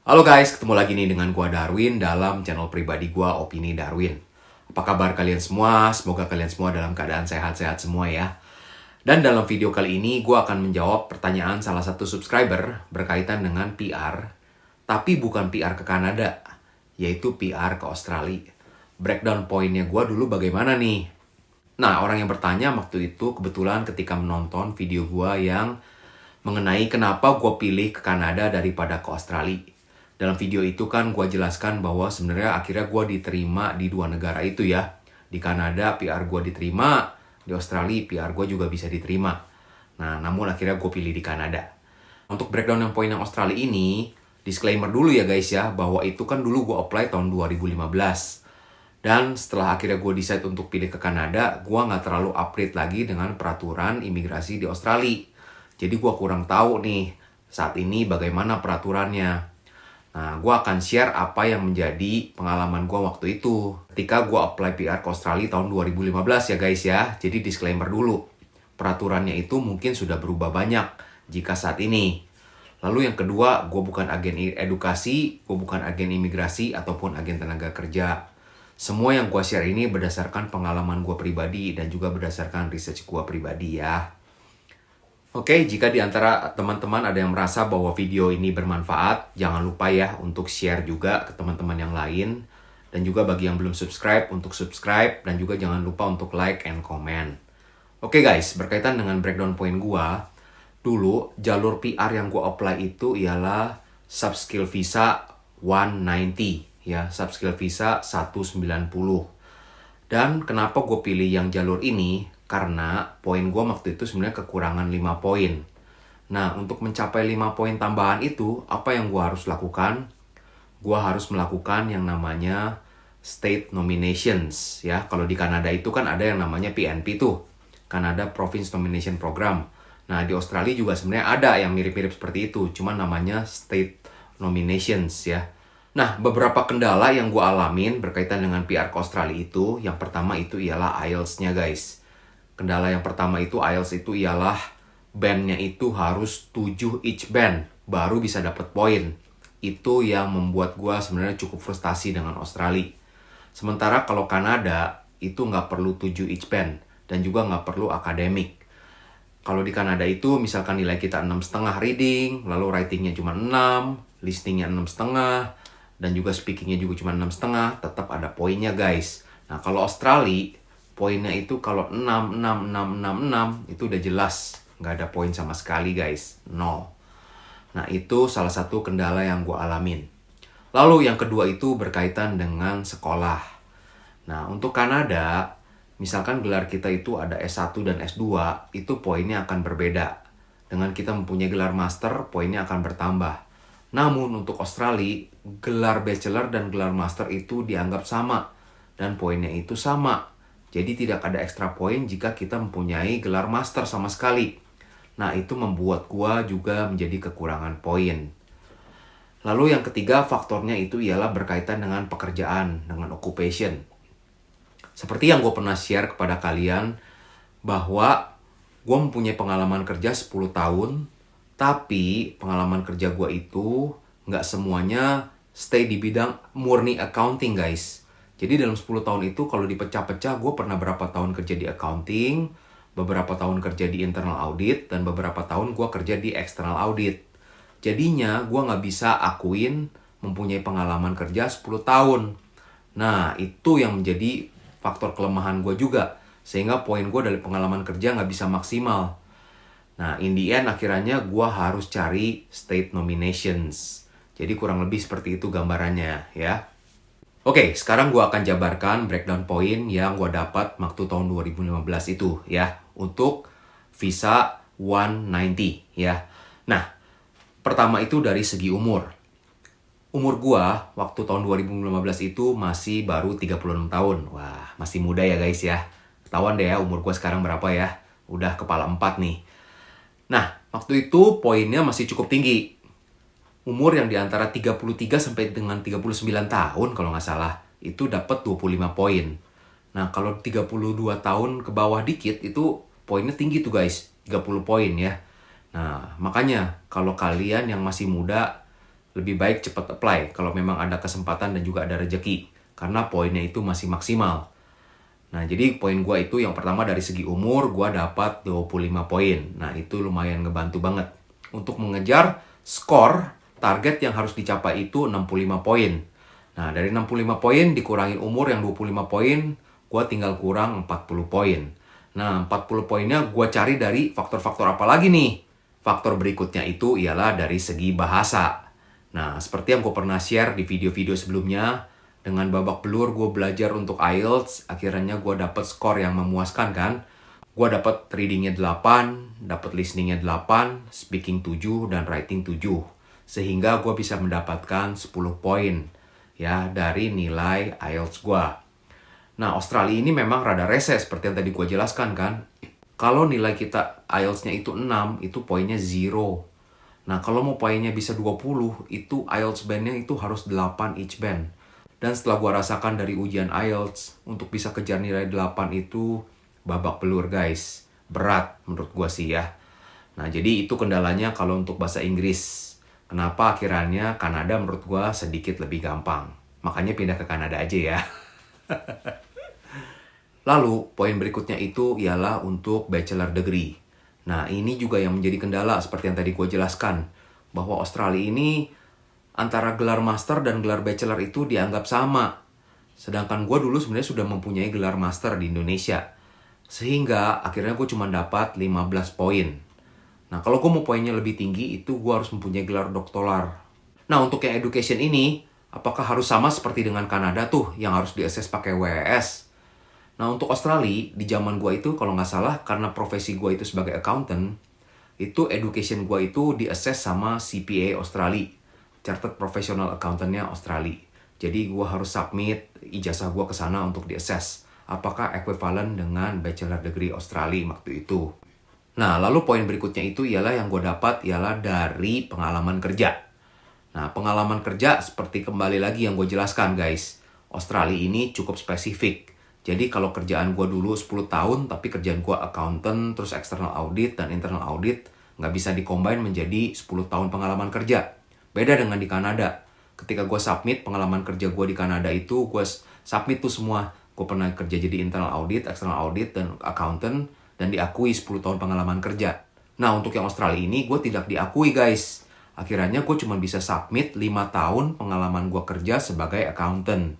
Halo guys, ketemu lagi nih dengan gua Darwin dalam channel pribadi gua Opini Darwin. Apa kabar kalian semua? Semoga kalian semua dalam keadaan sehat-sehat semua ya. Dan dalam video kali ini gua akan menjawab pertanyaan salah satu subscriber berkaitan dengan PR, tapi bukan PR ke Kanada, yaitu PR ke Australia. Breakdown poinnya gua dulu bagaimana nih? Nah, orang yang bertanya waktu itu kebetulan ketika menonton video gua yang mengenai kenapa gua pilih ke Kanada daripada ke Australia. Dalam video itu kan gue jelaskan bahwa sebenarnya akhirnya gue diterima di dua negara itu ya. Di Kanada PR gue diterima, di Australia PR gue juga bisa diterima. Nah, namun akhirnya gue pilih di Kanada. Untuk breakdown yang poin yang Australia ini, disclaimer dulu ya guys ya, bahwa itu kan dulu gue apply tahun 2015. Dan setelah akhirnya gue decide untuk pilih ke Kanada, gue nggak terlalu update lagi dengan peraturan imigrasi di Australia. Jadi gue kurang tahu nih saat ini bagaimana peraturannya. Nah, gue akan share apa yang menjadi pengalaman gue waktu itu ketika gue apply PR ke Australia tahun 2015 ya guys ya. Jadi disclaimer dulu, peraturannya itu mungkin sudah berubah banyak jika saat ini. Lalu yang kedua, gue bukan agen edukasi, gue bukan agen imigrasi ataupun agen tenaga kerja. Semua yang gue share ini berdasarkan pengalaman gue pribadi dan juga berdasarkan research gue pribadi ya. Oke, jika di antara teman-teman ada yang merasa bahwa video ini bermanfaat, jangan lupa ya untuk share juga ke teman-teman yang lain. Dan juga bagi yang belum subscribe, untuk subscribe. Dan juga jangan lupa untuk like and comment. Oke guys, berkaitan dengan breakdown point gua, dulu jalur PR yang gua apply itu ialah Subskill Visa 190. Ya, Subskill Visa 190. Dan kenapa gue pilih yang jalur ini? Karena poin gue waktu itu sebenarnya kekurangan 5 poin. Nah, untuk mencapai 5 poin tambahan itu, apa yang gue harus lakukan? Gue harus melakukan yang namanya State Nominations. Ya, kalau di Kanada itu kan ada yang namanya PNP tuh. Canada Province Nomination Program. Nah, di Australia juga sebenarnya ada yang mirip-mirip seperti itu. Cuma namanya State Nominations ya. Nah, beberapa kendala yang gue alamin berkaitan dengan PR ke Australia itu, yang pertama itu ialah IELTS-nya guys. Kendala yang pertama itu IELTS itu ialah bandnya itu harus 7 each band baru bisa dapat poin. Itu yang membuat gue sebenarnya cukup frustasi dengan Australia. Sementara kalau Kanada itu nggak perlu 7 each band dan juga nggak perlu akademik. Kalau di Kanada itu misalkan nilai kita 6,5 reading, lalu writingnya cuma 6, listeningnya 6,5, dan juga speakingnya juga cuma 6,5, tetap ada poinnya guys. Nah, kalau Australia poinnya itu kalau 6, 6, 6, 6, 6 itu udah jelas nggak ada poin sama sekali guys, 0. Nah, itu salah satu kendala yang gue alamin. Lalu yang kedua itu berkaitan dengan sekolah. Nah, untuk Kanada, misalkan gelar kita itu ada S1 dan S2, itu poinnya akan berbeda. Dengan kita mempunyai gelar master, poinnya akan bertambah. Namun untuk Australia, gelar bachelor dan gelar master itu dianggap sama. Dan poinnya itu sama. Jadi tidak ada ekstra poin jika kita mempunyai gelar master sama sekali. Nah, itu membuat gua juga menjadi kekurangan poin. Lalu yang ketiga faktornya itu ialah berkaitan dengan pekerjaan, dengan occupation. Seperti yang gue pernah share kepada kalian, bahwa gue mempunyai pengalaman kerja 10 tahun, tapi pengalaman kerja gue itu nggak semuanya stay di bidang murni accounting guys. Jadi dalam 10 tahun itu kalau dipecah-pecah, gue pernah berapa tahun kerja di accounting, beberapa tahun kerja di internal audit, dan beberapa tahun gue kerja di external audit. Jadinya gue nggak bisa akuin mempunyai pengalaman kerja 10 tahun. Nah, itu yang menjadi faktor kelemahan gue juga. Sehingga poin gue dari pengalaman kerja nggak bisa maksimal. Nah, in the end akhirnya gue harus cari state nominations. Jadi kurang lebih seperti itu gambarannya ya. Oke, sekarang gue akan jabarkan breakdown poin yang gue dapat waktu tahun 2015 itu ya. Untuk visa 190 ya. Nah, pertama itu dari segi umur. Umur gue waktu tahun 2015 itu masih baru 36 tahun. Wah, masih muda ya guys ya. Ketahuan deh ya umur gue sekarang berapa ya. Udah kepala 4 nih. Nah, waktu itu poinnya masih cukup tinggi. Umur yang diantara 33 sampai dengan 39 tahun kalau nggak salah, itu dapat 25 poin. Nah, kalau 32 tahun ke bawah dikit, itu poinnya tinggi tuh guys, 30 poin ya. Nah, makanya kalau kalian yang masih muda, lebih baik cepat apply kalau memang ada kesempatan dan juga ada rezeki. Karena poinnya itu masih maksimal. Nah, jadi poin gue itu yang pertama dari segi umur, gue dapat 25 poin. Nah, itu lumayan ngebantu banget. Untuk mengejar skor, target yang harus dicapai itu 65 poin. Nah, dari 65 poin dikurangin umur yang 25 poin, gue tinggal kurang 40 poin. Nah, 40 poinnya gue cari dari faktor-faktor apa lagi nih? Faktor berikutnya itu ialah dari segi bahasa. Nah, seperti yang gue pernah share di video-video sebelumnya, dengan babak belur gue belajar untuk IELTS, akhirnya gue dapet skor yang memuaskan kan. Gue dapet readingnya 8, dapet listeningnya 8, speaking 7, dan writing 7. Sehingga gue bisa mendapatkan 10 poin ya dari nilai IELTS gue. Nah, Australia ini memang rada rese seperti yang tadi gue jelaskan kan. Kalau nilai kita IELTS-nya itu 6, itu poinnya 0. Nah, kalau mau poinnya bisa 20, itu IELTS band-nya itu harus 8 each band. Dan setelah gue rasakan dari ujian IELTS, untuk bisa kejar nilai 8 itu babak belur guys. Berat menurut gue sih ya. Nah, jadi itu kendalanya kalau untuk bahasa Inggris. Kenapa akhirnya Kanada menurut gue sedikit lebih gampang. Makanya pindah ke Kanada aja ya. Lalu, poin berikutnya itu ialah untuk bachelor degree. Nah, ini juga yang menjadi kendala seperti yang tadi gue jelaskan. Bahwa Australia ini antara gelar master dan gelar bachelor itu dianggap sama. Sedangkan gue dulu sebenarnya sudah mempunyai gelar master di Indonesia. Sehingga akhirnya gue cuma dapat 15 poin. Nah, kalau gue mau poinnya lebih tinggi, itu gue harus mempunyai gelar doktoral. Nah, untuk yang education ini, apakah harus sama seperti dengan Kanada tuh, yang harus di-assess pakai WES? Nah, untuk Australia, di zaman gue itu, kalau nggak salah, karena profesi gue itu sebagai accountant, itu education gue itu di-assess sama CPA Australia. Chartered Professional Accountant-nya Australia. Jadi gue harus submit ijazah gue ke sana untuk di-assess. Apakah equivalent dengan bachelor degree Australia waktu itu. Nah, lalu poin berikutnya itu ialah yang gue dapat ialah dari pengalaman kerja. Nah, pengalaman kerja seperti kembali lagi yang gue jelaskan guys. Australia ini cukup spesifik. Jadi kalau kerjaan gue dulu 10 tahun, tapi kerjaan gue accountant, terus external audit dan internal audit, nggak bisa di-combine menjadi 10 tahun pengalaman kerja. Beda dengan di Kanada. Ketika gue submit pengalaman kerja gue di Kanada itu, gue submit tuh semua. Gue pernah kerja jadi internal audit, external audit, dan accountant, dan diakui 10 tahun pengalaman kerja. Nah, untuk yang Australia ini, gue tidak diakui guys. Akhirnya gue cuma bisa submit 5 tahun pengalaman gue kerja sebagai accountant.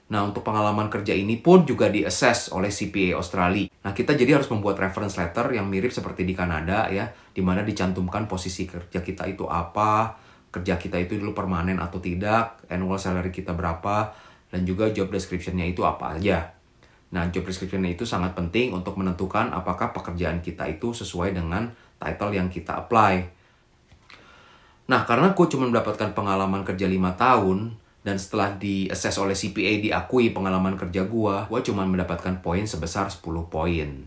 Nah, untuk pengalaman kerja ini pun juga di-assess oleh CPA Australia. Nah, kita jadi harus membuat reference letter yang mirip seperti di Kanada ya, di mana dicantumkan posisi kerja kita itu apa, kerja kita itu dulu permanen atau tidak, annual salary kita berapa, dan juga job description-nya itu apa aja. Nah, job description-nya itu sangat penting untuk menentukan apakah pekerjaan kita itu sesuai dengan title yang kita apply. Nah, karena gue cuma mendapatkan pengalaman kerja 5 tahun, dan setelah di-assess oleh CPA diakui pengalaman kerja gue cuma mendapatkan poin sebesar 10 poin.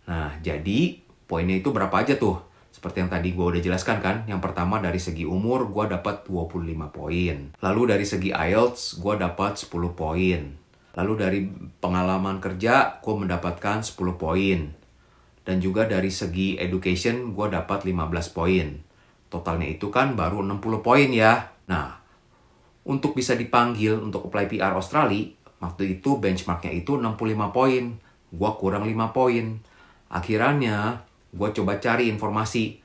Nah, jadi poinnya itu berapa aja tuh? Seperti yang tadi gue udah jelaskan kan, yang pertama dari segi umur gue dapat 25 poin. Lalu dari segi IELTS gue dapat 10 poin. Lalu dari pengalaman kerja gue mendapatkan 10 poin. Dan juga dari segi education gue dapat 15 poin. Totalnya itu kan baru 60 poin ya. Nah, untuk bisa dipanggil untuk apply PR Australia, waktu itu benchmarknya itu 65 poin. Gue kurang 5 poin. Akhirnya gue coba cari informasi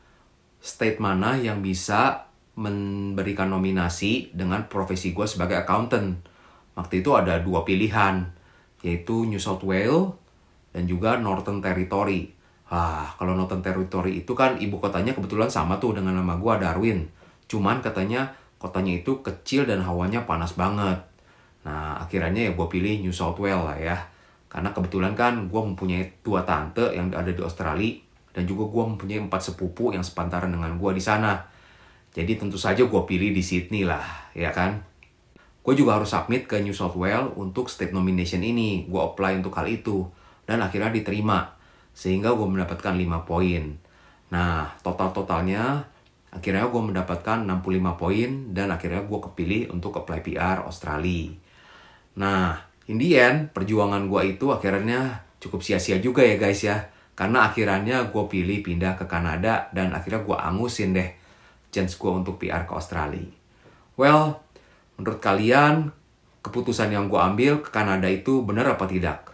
state mana yang bisa memberikan nominasi dengan profesi gue sebagai accountant. Waktu itu ada 2 pilihan, yaitu New South Wales dan juga Northern Territory. Kalau Northern Territory itu kan ibu kotanya kebetulan sama tuh dengan nama gue, Darwin. Cuman katanya kotanya itu kecil dan hawanya panas banget. Nah, akhirnya ya gue pilih New South Wales lah ya. Karena kebetulan kan gue mempunyai 2 tante yang ada di Australia. Dan juga gue mempunyai 4 sepupu yang sepantaran dengan gue di sana. Jadi tentu saja gue pilih di Sydney lah, ya kan? Gue juga harus submit ke New South Wales untuk state nomination ini. Gue apply untuk hal itu. Dan akhirnya diterima. Sehingga gue mendapatkan 5 poin. Nah, total-totalnya akhirnya gue mendapatkan 65 poin. Dan akhirnya gue kepilih untuk apply PR Australia. Nah, in the end, perjuangan gue itu akhirnya cukup sia-sia juga ya guys ya. Karena akhirnya gue pilih pindah ke Kanada dan akhirnya gue angusin deh chance gue untuk PR ke Australia. Well, menurut kalian, keputusan yang gue ambil ke Kanada itu benar apa tidak?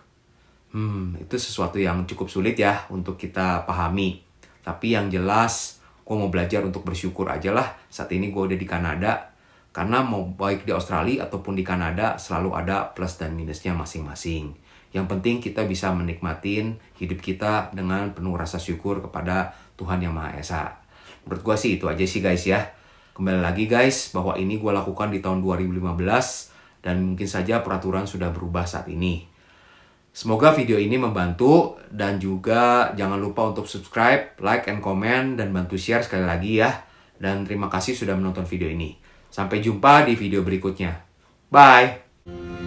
Itu sesuatu yang cukup sulit ya untuk kita pahami. Tapi yang jelas, gue mau belajar untuk bersyukur aja lah saat ini gue udah di Kanada. Karena mau baik di Australia ataupun di Kanada, selalu ada plus dan minusnya masing-masing. Yang penting kita bisa menikmatin hidup kita dengan penuh rasa syukur kepada Tuhan Yang Maha Esa. Menurut gue sih itu aja sih guys ya. Kembali lagi guys, bahwa ini gue lakukan di tahun 2015 dan mungkin saja peraturan sudah berubah saat ini. Semoga video ini membantu dan juga jangan lupa untuk subscribe, like, and comment dan bantu share sekali lagi ya. Dan terima kasih sudah menonton video ini. Sampai jumpa di video berikutnya. Bye!